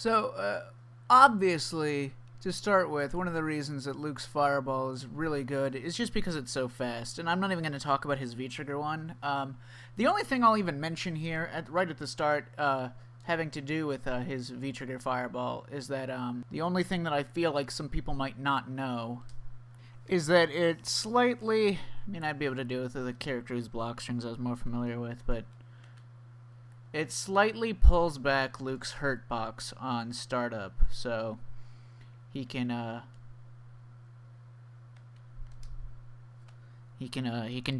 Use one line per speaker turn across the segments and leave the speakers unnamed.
So, obviously, to start with, one of the reasons that Luke's Fireball is really good is just because it's so fast, and I'm not even going to talk about his V-Trigger one. The only thing I'll even mention here, right at the start, having to do with his V-Trigger Fireball, is that the only thing that I feel like some people might not know is that it slightly... I mean, I'd be able to do it with the character whose block strings I was more familiar with, but it slightly pulls back Luke's hurt box on startup, so he can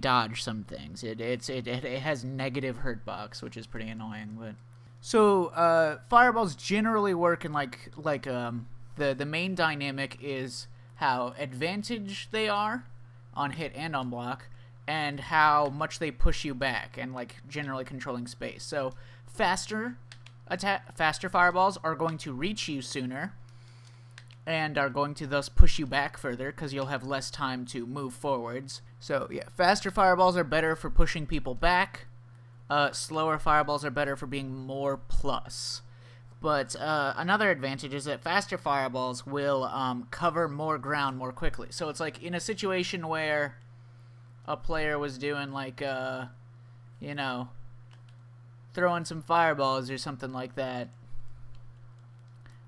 dodge some things. It has negative hurt box, which is pretty annoying. But so fireballs generally work in like the main dynamic is how advantage they are on hit and on block, and how much they push you back, and like generally controlling space. So faster fireballs are going to reach you sooner, and are going to thus push you back further because you'll have less time to move forwards. So yeah, faster fireballs are better for pushing people back. Slower fireballs are better for being more plus. But another advantage is that faster fireballs will cover more ground more quickly. So it's like in a situation where a player was doing like, you know, throwing some fireballs or something like that.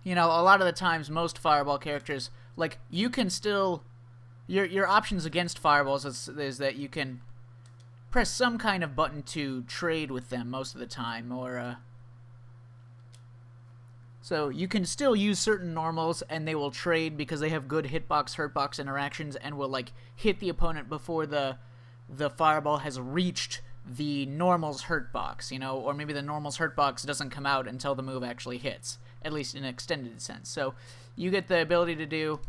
You know, a lot of the times most fireball characters, like, you can still... Your options against fireballs is that you can press some kind of button to trade with them most of the time, or... So you can still use certain normals, and they will trade because they have good hitbox-hurtbox interactions, and will, like, hit the opponent before the fireball has reached the normal's hurtbox, you know, or maybe the normal's hurtbox doesn't come out until the move actually hits, at least in an extended sense. So you get the ability to do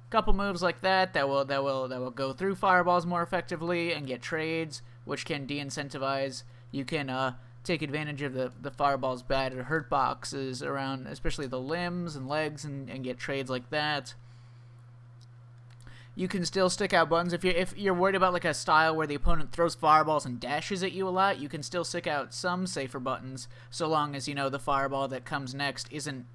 a couple moves like that will go through fireballs more effectively and get trades, which can de-incentivize. You can take advantage of the fireball's bad hurt boxes around, especially the limbs and legs, and get trades like that. You can still stick out buttons. If you're worried about like a style where the opponent throws fireballs and dashes at you a lot, you can still stick out some safer buttons, so long as, you know, the fireball that comes next isn't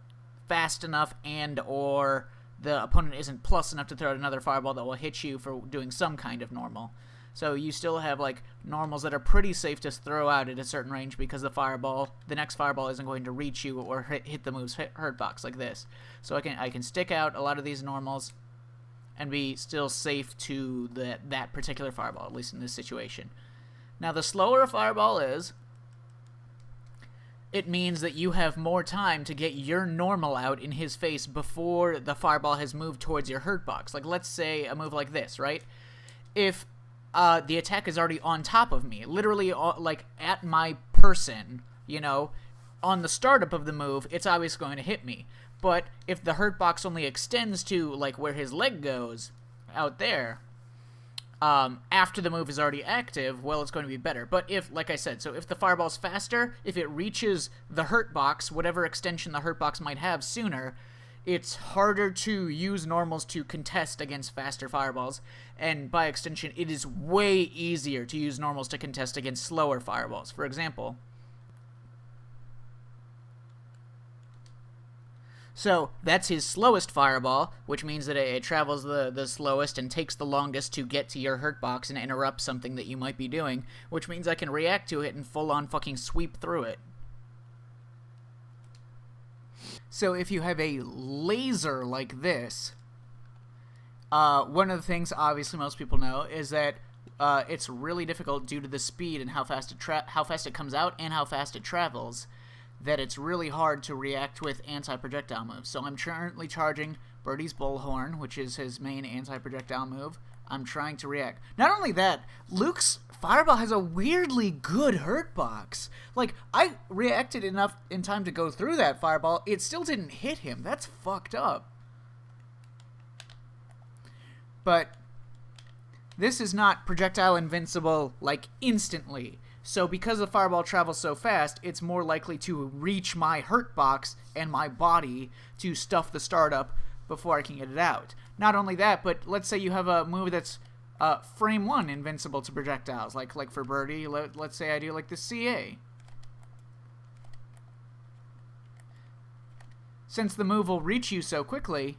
fast enough, and or the opponent isn't plus enough to throw out another fireball that will hit you for doing some kind of normal. So you still have like normals that are pretty safe to throw out at a certain range, because the next fireball isn't going to reach you or hit the move's hurt box like this. So I can stick out a lot of these normals and be still safe to that particular fireball, at least in this situation. Now, the slower a fireball is, it means that you have more time to get your normal out in his face before the fireball has moved towards your hurt box. Like, let's say a move like this, right? If the attack is already on top of me, literally like at my person, you know, on the startup of the move, it's obviously going to hit me. But if the hurt box only extends to like where his leg goes, out there, after the move is already active, well, it's going to be better. But if, like I said, so if the fireball's faster, if it reaches the hurt box, whatever extension the hurt box might have sooner, it's harder to use normals to contest against faster fireballs, and by extension, it is way easier to use normals to contest against slower fireballs. For example, so that's his slowest fireball, which means that it travels the slowest and takes the longest to get to your hurt box and interrupt something that you might be doing, which means I can react to it and full-on fucking sweep through it. So if you have a laser like this, one of the things obviously most people know is that it's really difficult due to the speed and how fast it comes out and how fast it travels, that it's really hard to react with anti-projectile moves. So I'm currently charging Birdie's Bullhorn, which is his main anti-projectile move. I'm trying to react. Not only that, Luke's Fireball has a weirdly good hurt box. Like, I reacted enough in time to go through that Fireball. It still didn't hit him. That's fucked up. But this is not projectile invincible, like, instantly. So because the Fireball travels so fast, it's more likely to reach my hurt box and my body to stuff the startup before I can get it out. Not only that, but let's say you have a move that's frame 1 invincible to projectiles, like for Birdie. Let's say I do like the CA. since the move will reach you so quickly,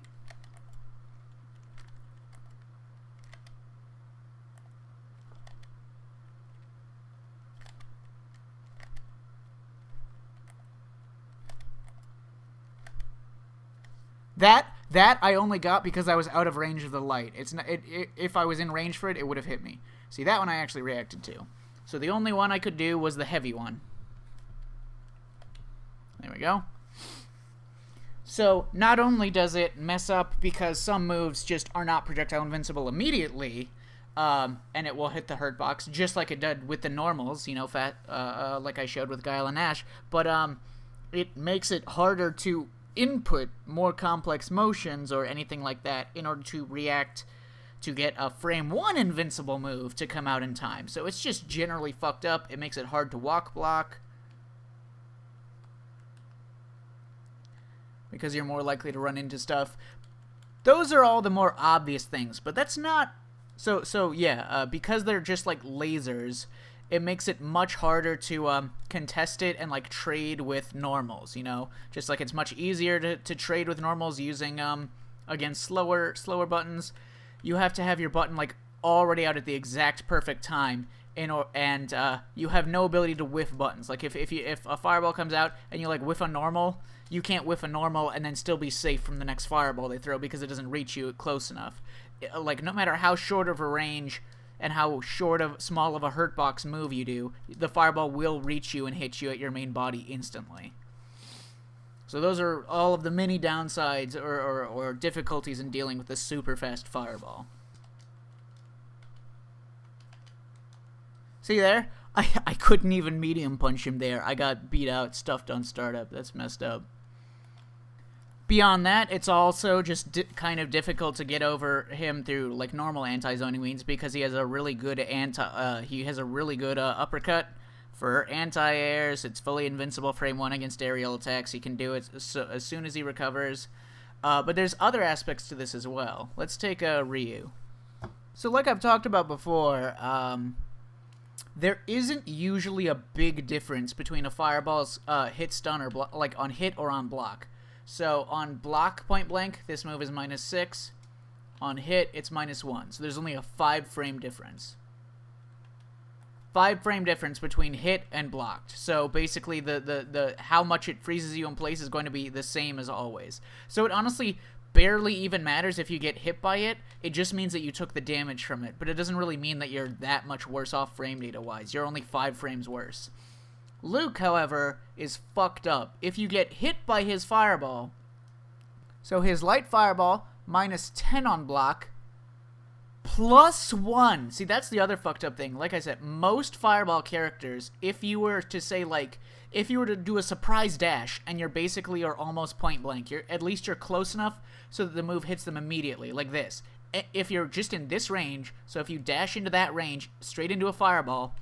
that I only got because I was out of range of the light. It's not, if I was in range for it, it would have hit me. See, that one I actually reacted to. So the only one I could do was the heavy one. There we go. So not only does it mess up because some moves just are not projectile invincible immediately, and it will hit the hurt box just like it did with the normals, you know, like I showed with Guile and Ash, but it makes it harder to input more complex motions or anything like that in order to react to get a frame 1 invincible move to come out in time. So it's just generally fucked up. It makes it hard to walk block because you're more likely to run into stuff. Those are all the more obvious things, but that's not... So yeah, because they're just like lasers, it makes it much harder to contest it and like trade with normals, you know? Just like it's much easier to trade with normals using, against slower buttons. You have to have your button like already out at the exact perfect time, and you have no ability to whiff buttons. Like if a fireball comes out and you like whiff a normal, you can't whiff a normal and then still be safe from the next fireball they throw because it doesn't reach you close enough. Like no matter how short of a range and how small of a hurt box move you do, the fireball will reach you and hit you at your main body instantly. So those are all of the many downsides or difficulties in dealing with the super fast fireball. See there? I couldn't even medium punch him there. I got beat out, stuffed on startup. That's messed up. Beyond that, it's also just kind of difficult to get over him through like normal anti-zoning means because he has a really good uppercut for anti-airs. It's fully invincible frame 1 against aerial attacks. He can do it as soon as he recovers. But there's other aspects to this as well. Let's take Ryu. So like I've talked about before, there isn't usually a big difference between a fireball's hit stun or like on hit or on block. So on block point blank, this move is -6. On hit, it's -1. So there's only a 5-frame difference. 5-frame difference between hit and blocked. So basically the how much it freezes you in place is going to be the same as always. So it honestly barely even matters if you get hit by it. It just means that you took the damage from it. But it doesn't really mean that you're that much worse off frame data-wise. You're only 5 frames worse. Luke, however, is fucked up. If you get hit by his fireball, so his light fireball, -10 on block, +1. See, that's the other fucked up thing. Like I said, most fireball characters, if you were to say, like, if you were to do a surprise dash and you're basically or almost point blank, at least you're close enough so that the move hits them immediately, like this. If you're just in this range, so if you dash into that range, straight into a fireball,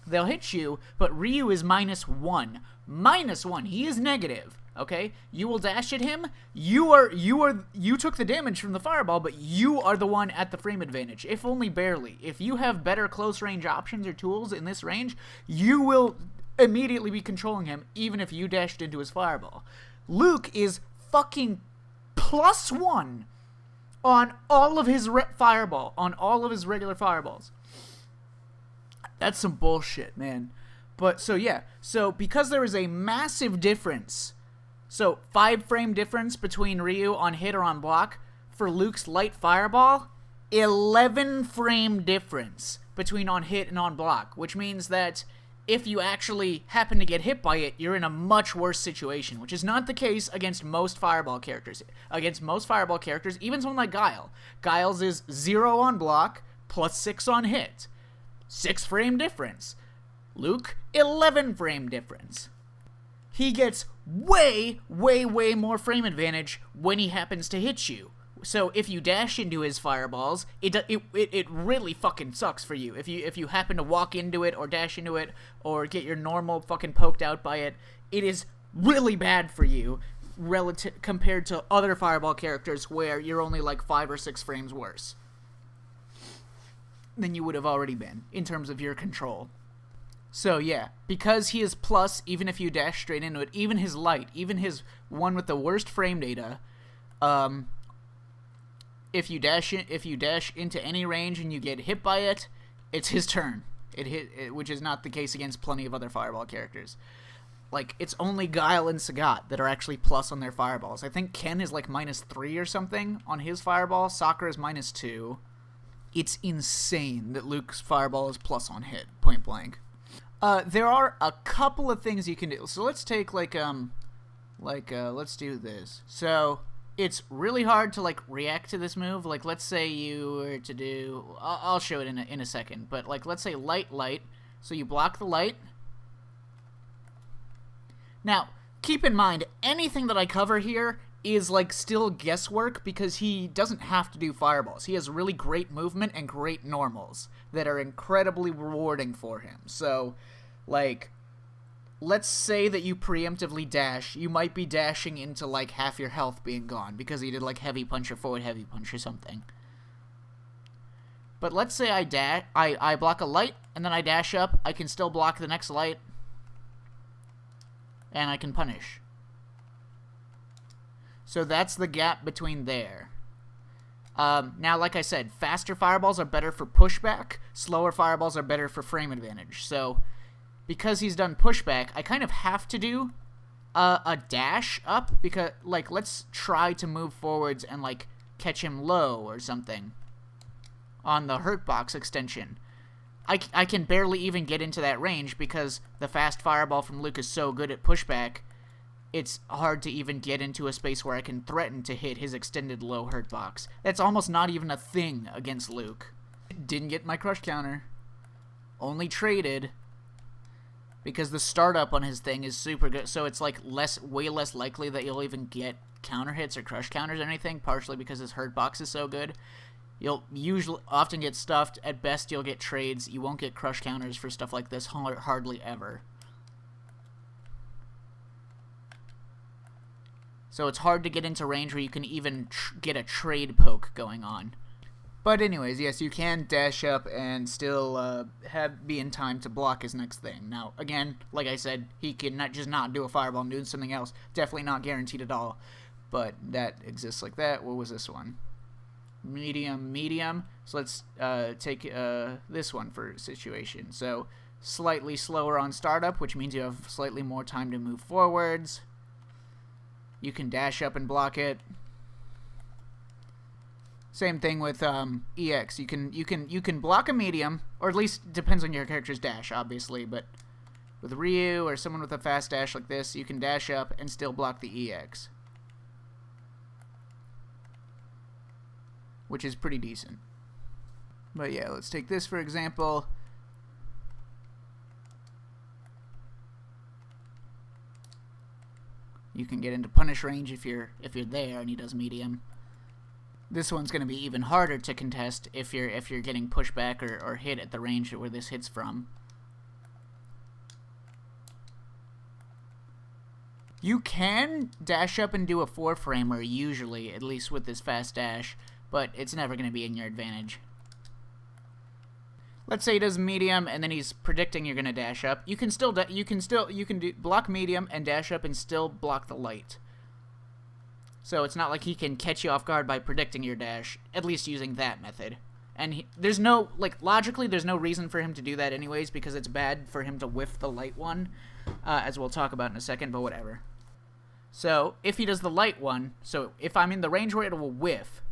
they'll hit you, but Ryu is -1. -1. He is negative, okay? You will dash at him. You took the damage from the fireball, but you are the one at the frame advantage, if only barely. If you have better close range options or tools in this range, you will immediately be controlling him, even if you dashed into his fireball. Luke is fucking +1 on all of his on all of his regular fireballs. That's some bullshit, man. But, so yeah. So, because there is a massive difference, so 5-frame difference between Ryu on hit or on block, for Luke's light fireball, 11-frame difference between on hit and on block, which means that if you actually happen to get hit by it, you're in a much worse situation, which is not the case against most fireball characters. Against most fireball characters, even someone like Guile. Guile's is 0 on block, +6 on hit. 6-frame difference. Luke, 11-frame difference. He gets way more frame advantage when he happens to hit you. So if you dash into his fireballs, it really fucking sucks for you. If you happen to walk into it or dash into it or get your normal fucking poked out by it, it is really bad for you compared to other fireball characters where you're only like 5 or 6 frames worse than you would have already been in terms of your control. So yeah, because he is plus, even if you dash straight into it, even his light, even his one with the worst frame data, if you dash into any range and you get hit by it, it's his turn. Which is not the case against plenty of other Fireball characters. Like, it's only Guile and Sagat that are actually plus on their Fireballs. I think Ken is like -3 or something on his Fireball. Sakura is -2. It's insane that Luke's Fireball is plus on hit, point blank. There are a couple of things you can do. So let's take let's do this. So it's really hard to like react to this move. Like, let's say you were to do, I'll show it in a second. But like, let's say light. So you block the light. Now, keep in mind, anything that I cover here is like still guesswork because he doesn't have to do fireballs. He has really great movement and great normals that are incredibly rewarding for him. So, like, let's say that you preemptively dash. You might be dashing into like half your health being gone because he did like heavy punch or forward heavy punch or something. But let's say I block a light and then I dash up. I can still block the next light. And I can punish. So that's the gap between there. Now, like I said, faster fireballs are better for pushback. Slower fireballs are better for frame advantage. So, because he's done pushback, I kind of have to do a dash up. Because, like, let's try to move forwards and, like, catch him low or something on the hurt box extension. I can barely even get into that range because the fast fireball from Luke is so good at pushback, it's hard to even get into a space where I can threaten to hit his extended low hurt box. That's almost not even a thing against Luke. Didn't get my crush counter. Only traded because the startup on his thing is super good, so it's like way less likely that you'll even get counter hits or crush counters or anything, partially because his hurt box is so good. You'll often get stuffed. At best, you'll get trades. You won't get crush counters for stuff like this hardly ever. So it's hard to get into range where you can even get a trade poke going on. But anyways, yes, you can dash up and still be in time to block his next thing. Now, again, like I said, he can not do a fireball and do something else. Definitely not guaranteed at all. But that exists like that. What was this one? Medium. So let's take this one for situation. So slightly slower on startup, which means you have slightly more time to move forwards. You can dash up and block it. Same thing with EX. You can block a medium, or at least depends on your character's dash, obviously. But with Ryu or someone with a fast dash like this, you can dash up and still block the EX, which is pretty decent. But yeah, let's take this for example. You can get into punish range if you're there and he does medium. This one's going to be even harder to contest if you're getting pushback or hit at the range where this hits from. You can dash up and do a 4-framer usually, at least with this fast dash, but it's never going to be in your advantage. Let's say he does medium and then he's predicting you're going to dash up. You can block medium and dash up and still block the light. So it's not like he can catch you off guard by predicting your dash, at least using that method. And there's no, like, logically there's no reason for him to do that anyways because it's bad for him to whiff the light one, as we'll talk about in a second, but whatever. So if he does the light one, so if I'm in the range where it will whiff,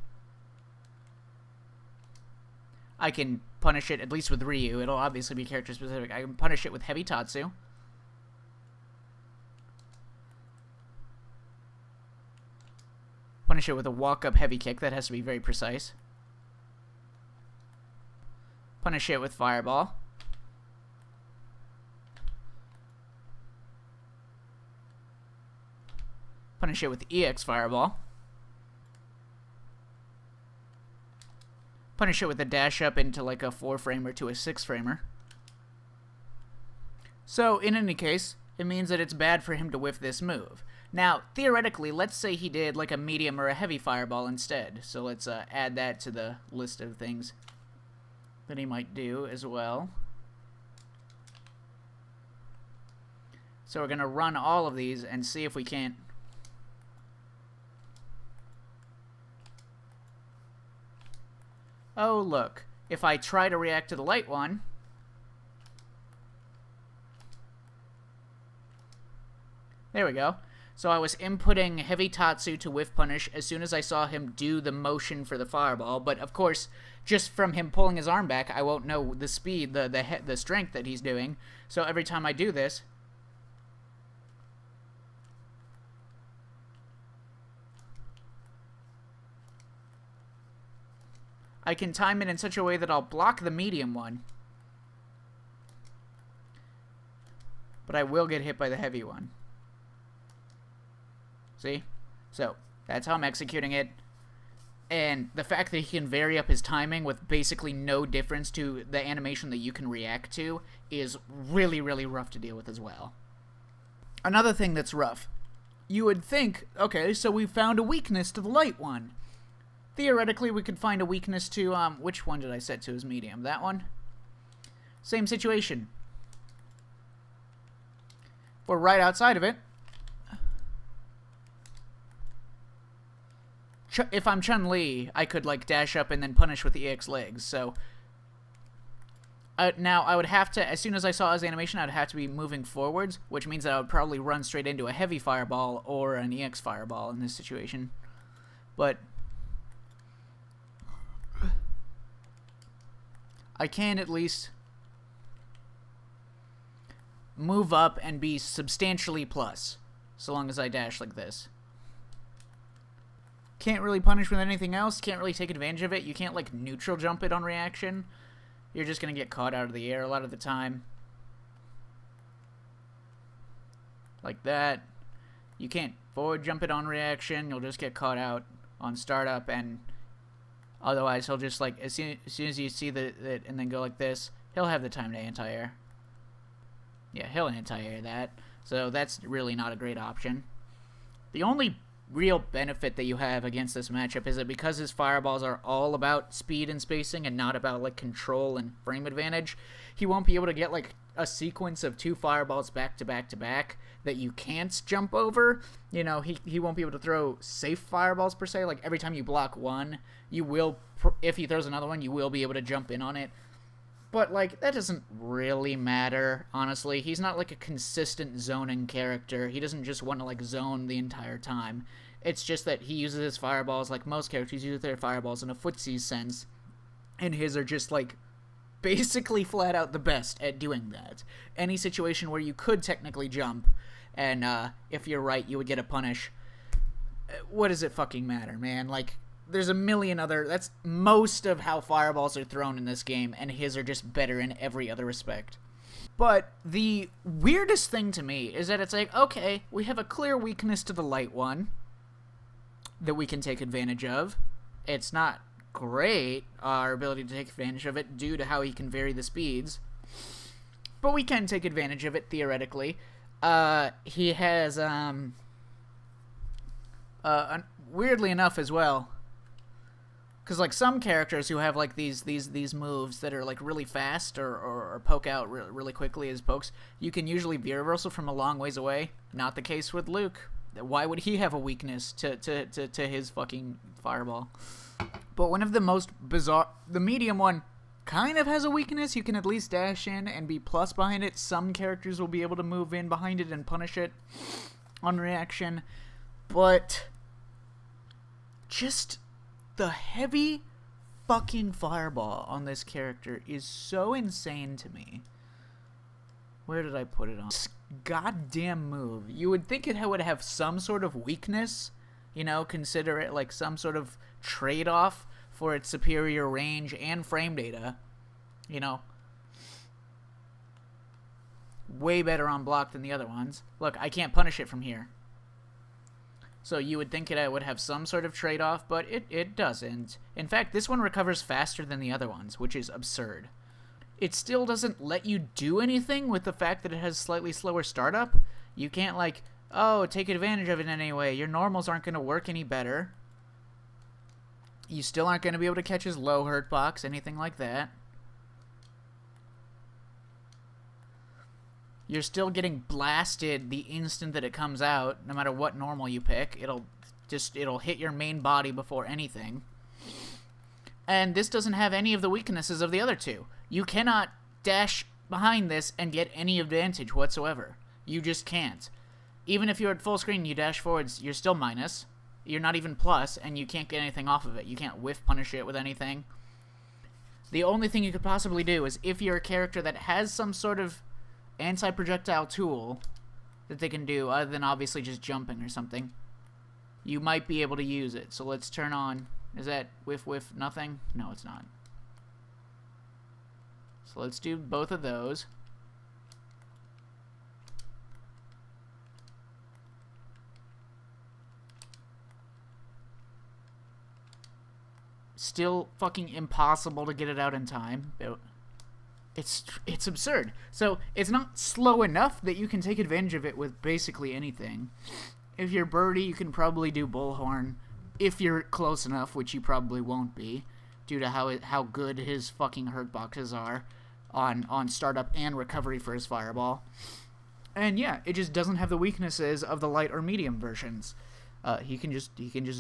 I can punish it, at least with Ryu. It'll obviously be character specific. I can punish it with Heavy Tatsu. Punish it with a walk-up heavy kick. That has to be very precise. Punish it with Fireball. Punish it with EX Fireball. Punish it with a dash up into like a 4-framer to a 6-framer. So, in any case, it means that it's bad for him to whiff this move. Now, theoretically, let's say he did like a medium or a heavy fireball instead. So let's add that to the list of things that he might do as well. So we're going to run all of these and see if we can't... Oh, look. If I try to react to the light one... There we go. So I was inputting Heavy Tatsu to whiff punish as soon as I saw him do the motion for the fireball. But, of course, just from him pulling his arm back, I won't know the speed, the strength that he's doing. So every time I do this... I can time it in such a way that I'll block the medium one. But I will get hit by the heavy one. See? So, that's how I'm executing it. And the fact that he can vary up his timing with basically no difference to the animation that you can react to is really, really rough to deal with as well. Another thing that's rough. You would think, okay, so we found a weakness to the light one. Theoretically, we could find a weakness to, which one did I set to as medium? That one? Same situation. We're right outside of it. If I'm Chun-Li, I could, like, dash up and then punish with the EX legs, so... now, I would have to, as soon as I saw his animation, I'd have to be moving forwards, which means that I would probably run straight into a heavy fireball or an EX fireball in this situation. But... I can at least move up and be substantially plus, so long as I dash like this. Can't really punish with anything else, can't really take advantage of it. You can't, like, neutral jump it on reaction. You're just gonna get caught out of the air a lot of the time. Like that. You can't forward jump it on reaction, you'll just get caught out on startup, and otherwise he'll just, like, as soon as you see that and then go like this, he'll have the time to anti-air. Yeah, he'll anti-air that. So that's really not a great option. The only real benefit that you have against this matchup is that because his fireballs are all about speed and spacing and not about, like, control and frame advantage, he won't be able to get, like, a sequence of 2 fireballs back to back to back that you can't jump over. You know, he won't be able to throw safe fireballs per se. Like, every time you block one, you will, if he throws another one, you will be able to jump in on it. But, like, that doesn't really matter, honestly. He's not, like, a consistent zoning character. He doesn't just want to, like, zone the entire time. It's just that he uses his fireballs like most characters use their fireballs in a footsie sense. And his are just, like, basically flat out the best at doing that. Any situation where you could technically jump, and if you're right, you would get a punish. What does it fucking matter, man? Like, there's a million other... That's most of how fireballs are thrown in this game, and his are just better in every other respect. But the weirdest thing to me is that it's like, okay, we have a clear weakness to the light one that we can take advantage of. It's not great, our ability to take advantage of it due to how he can vary the speeds, but we can take advantage of it theoretically. He has weirdly enough as well, because, like, some characters who have, like, these moves that are, like, really fast or poke out really quickly as pokes, you can usually veer reversal from a long ways away. Not the case with Luke. Why would he have a weakness to his fucking fireball? But one of the most bizarre... The medium one kind of has a weakness. You can at least dash in and be plus behind it. Some characters will be able to move in behind it and punish it on reaction. But just the heavy fucking fireball on this character is so insane to me. Where did I put it on? This goddamn move. You would think it would have some sort of weakness, you know, consider it like some sort of trade-off for its superior range and frame data, you know. Way better on block than the other ones. Look, I can't punish it from here. So you would think it would have some sort of trade-off, but it doesn't. In fact, this one recovers faster than the other ones, which is absurd. It still doesn't let you do anything with the fact that it has slightly slower startup. You can't, like, oh, take advantage of it in any way. Your normals aren't going to work any better. You still aren't going to be able to catch his low hurt box, anything like that. You're still getting blasted the instant that it comes out, no matter what normal you pick. It'll hit your main body before anything. And this doesn't have any of the weaknesses of the other two. You cannot dash behind this and get any advantage whatsoever. You just can't. Even if you're at full screen and you dash forwards, you're still minus. You're not even plus, and you can't get anything off of it. You can't whiff punish it with anything. The only thing you could possibly do is if you're a character that has some sort of anti-projectile tool that they can do, other than obviously just jumping or something, you might be able to use it. So let's turn on... Is that whiff, whiff, nothing? No, it's not. So let's do both of those. Still fucking impossible to get it out in time. It's absurd. So it's not slow enough that you can take advantage of it with basically anything. If you're Birdie, you can probably do Bullhorn. If you're close enough, which you probably won't be, due to how good his fucking hurt boxes are on startup and recovery for his fireball. And yeah, it just doesn't have the weaknesses of the light or medium versions. He can just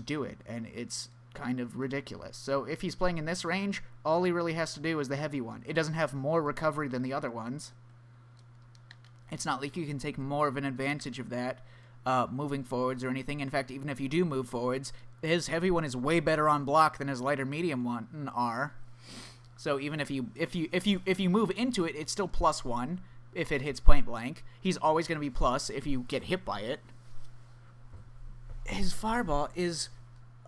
do it, and it's kind of ridiculous. So if he's playing in this range, all he really has to do is the heavy one. It doesn't have more recovery than the other ones. It's not like you can take more of an advantage of that moving forwards or anything. In fact, even if you do move forwards, his heavy one is way better on block than his light or medium one are. So even if you move into it, it's still +1 if it hits point blank. He's always going to be plus if you get hit by it. His fireball is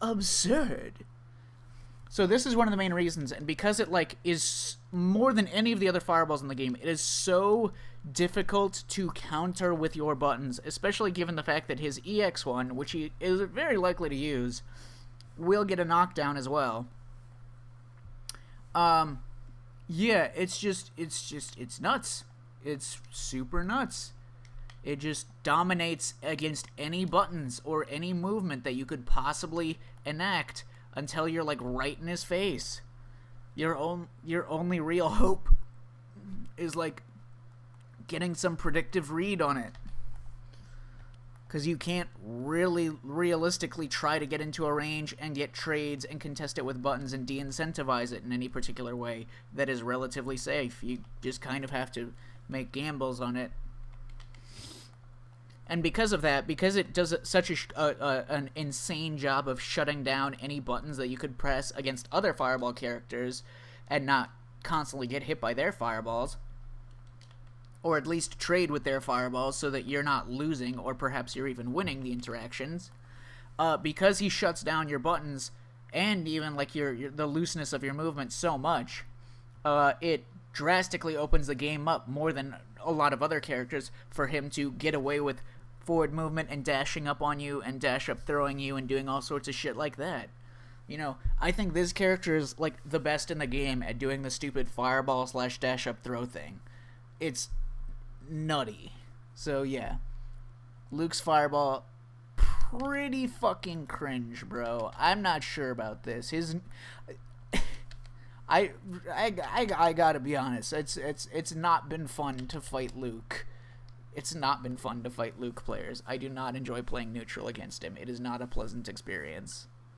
absurd. So this is one of the main reasons, and because it is more than any of the other fireballs in the game, it is so difficult to counter with your buttons, especially given the fact that his EX one, which he is very likely to use, will get a knockdown as well. Yeah, it's nuts. It's super nuts. It just dominates against any buttons or any movement that you could possibly enact until you're right in his face. Your only real hope is getting some predictive read on it, because you can't really realistically try to get into a range and get trades and contest it with buttons and de-incentivize it in any particular way that is relatively safe. You just kind of have to make gambles on it. And because of that, because it does such an insane job of shutting down any buttons that you could press against other fireball characters and not constantly get hit by their fireballs, or at least trade with their fireballs so that you're not losing, or perhaps you're even winning the interactions, because he shuts down your buttons and even the looseness of your movement so much, it drastically opens the game up more than a lot of other characters for him to get away with forward movement and dashing up on you and dash up throwing you and doing all sorts of shit like that. I think this character is the best in the game at doing the stupid fireball / dash up throw thing. It's nutty. So yeah, Luke's fireball, pretty fucking cringe, bro. I'm not sure about this. I gotta be honest. It's not been fun to fight Luke. It's not been fun to fight Luke players. I do not enjoy playing neutral against him. It is not a pleasant experience.